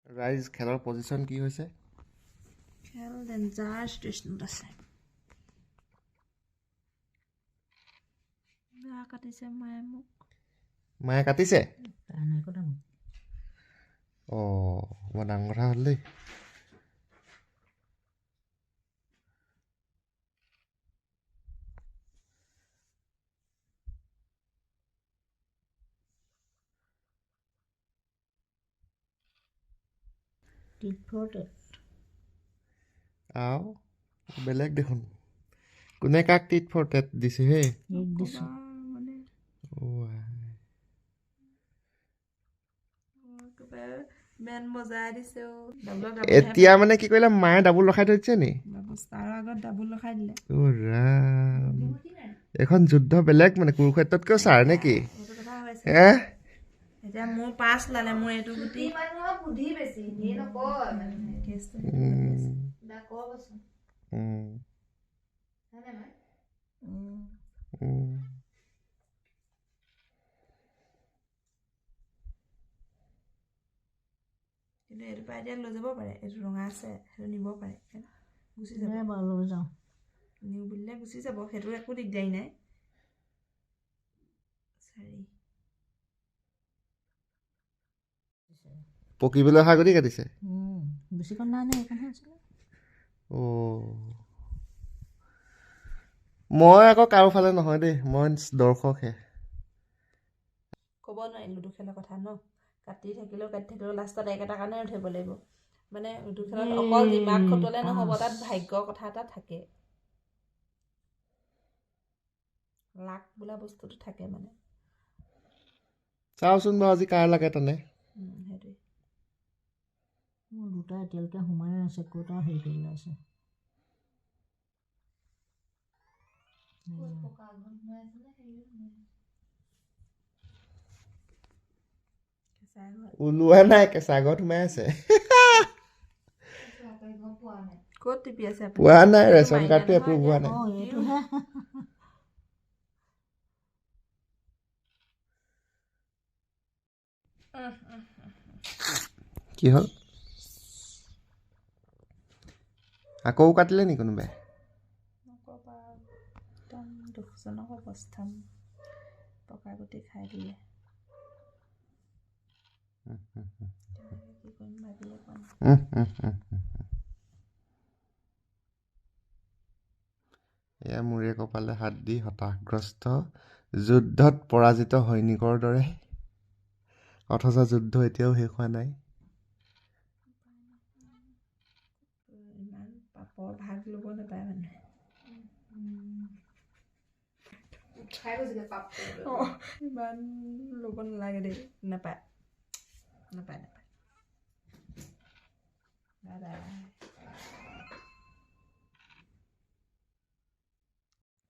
ৰাইজ খেলৰ পজিশ্যন কি হৈছে? খেল ডেঞ্জাৰ ষ্টেচনত আছে। বেয়া কাটিছে মায়ে মোক। মায়ে কাটিছে? নাই কটা মোক। মই ডাঙৰ কথা হ'ল দেই। বেলেগ দেখোন। কোনে কাক টিট ফৰ টেট দিছে হে? এতিয়া মানে কি কৰিলে মায়ে ডাবুল ৰখাই থৈ দিছে নি? এখন যুদ্ধ বেলেগ মানে কুৰুক্ষেত্ৰতকৈ ছাৰ নে কি? এতিয়া মোৰ পাঁচ লালে মোৰ এইটো গুটি বুদ্ধি বেছি নি নকয় কিন্তু এইটো পাই এতিয়া লৈ যাব পাৰে। এইটো ৰঙা আছে সেইটো নিব পাৰে। গুচি যাব লৈ যাওঁ নিউ বুলিলে গুচি যাব। সেইটো একো দিগদাৰী নাই। পকিবলৈ অহা গতি কাটিছে। বেছিকণ নাই নে এইখনহে আছিলে। মই আকৌ কাৰো ফালে নহয় দেই, মই দৰ্শকহে। ক'ব নোৱাৰি লুডু খেলৰ কথা ন। কাটি থাকিলেও লাষ্টত একেটা কাৰণে উঠিব লাগিব। মানে লুডু খেলত অকল দিমাগ খটুৱালে নহ'ব, তাত ভাগ্যৰ কথা এটা থাকে। লাক বোলা বস্তুটো থাকে মানে। চাওচোন বাৰু আজি কাৰ লাগে তেনে। সেইটোৱে মোৰ দুটা এতিয়ালৈকে সোমাই আছে। ক'ত আৰু হেৰি কৰিবলৈ আছে। ওলোৱা নাই, কেঁচা ঘৰত সোমাই আছে। ক'ত টিপি আছে? পোৱা নাই, ৰেচন কাৰ্ডটো এপ্ৰুভ হোৱা নাই। কি হ'ল? আকৌ কাটিলে নি কোনোবাই? একদম দুখজনক অৱস্থা। পকা গুটি খাই দিলে। কি কৰিম ভাবিয়ে পোৱা নাই। এয়া মূৰে কপালে হাত দি হতাশগ্ৰস্ত যুদ্ধত পৰাজিত সৈনিকৰ দৰে, অথচ যুদ্ধ এতিয়াও শেষ হোৱা নাই। ইমান পাপৰ ভাগ ল'ব নাপায় মানুহে। ইমান ল'ব নালাগে দেই। নাপায়।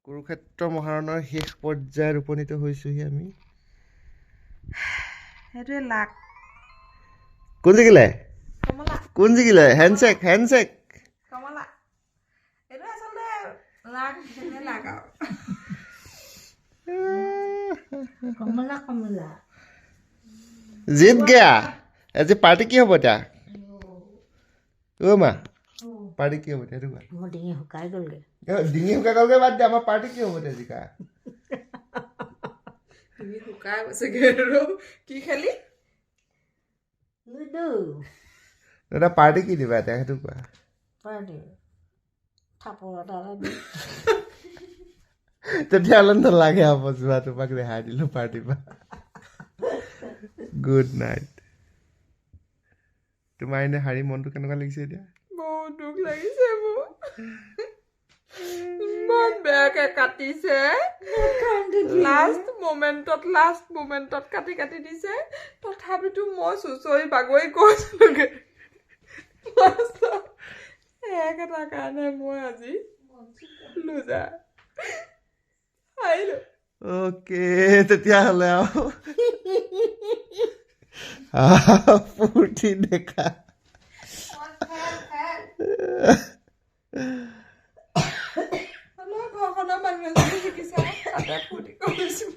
কুৰুক্ষেত্ৰ মহাৰণৰ শেষ পৰ্যায়ত উপনীত হৈছোহি আমি। সেইটোৱে লাক। কোন জিকিলে? কমলা। কোন জিকিলে? হেণ্ডছেক। কমলা। এইটো আচলতে লাক আৰু কমলা জিত গয়া। আজি পাৰ্টি কি হ'ব এতিয়া? মা পাৰ্টি কি হ'ব এতিয়া? মোৰ ডিঙি শুকাই গ'লগে। ডিঙি শুকাই গ'লগে বাদ দিয়া, আমাৰ পাৰ্টি কি হ'ব এতিয়া? জিকা ডিঙি শুকাই গৈছেগে আৰু কি খালি? লুডু। দাদা পাৰ্টি কি দিবা এতিয়া সেইটো কোৱা? পাৰ্টি থাপৰ এটা দি। তেতিয়াহ'লে নালাগে হ'ব যোৱা, তোমাক ৰেহাই দিলো পাৰ্টিৰ পৰা। Good night. তোমাৰ এনে হাৰি মনটো কেনেকুৱা লাগিছে এতিয়া? বহুত দুখ লাগিছে মোৰ। ইমান বেয়াকে কাটিছে। লাষ্ট মোমেন্টত কাটি দিছে। তথাপিতো মই চুচৰি বাগৰি গৈছিলোগে। একেটা কাৰণে মই আজি লুজাৰ। অ'কে তেতিয়াহ'লে আৰু ফূৰ্তি দেখা। ঘৰখনৰ মানুহে যদি শিকিছে তাতে ফূৰ্তি কৰিছো।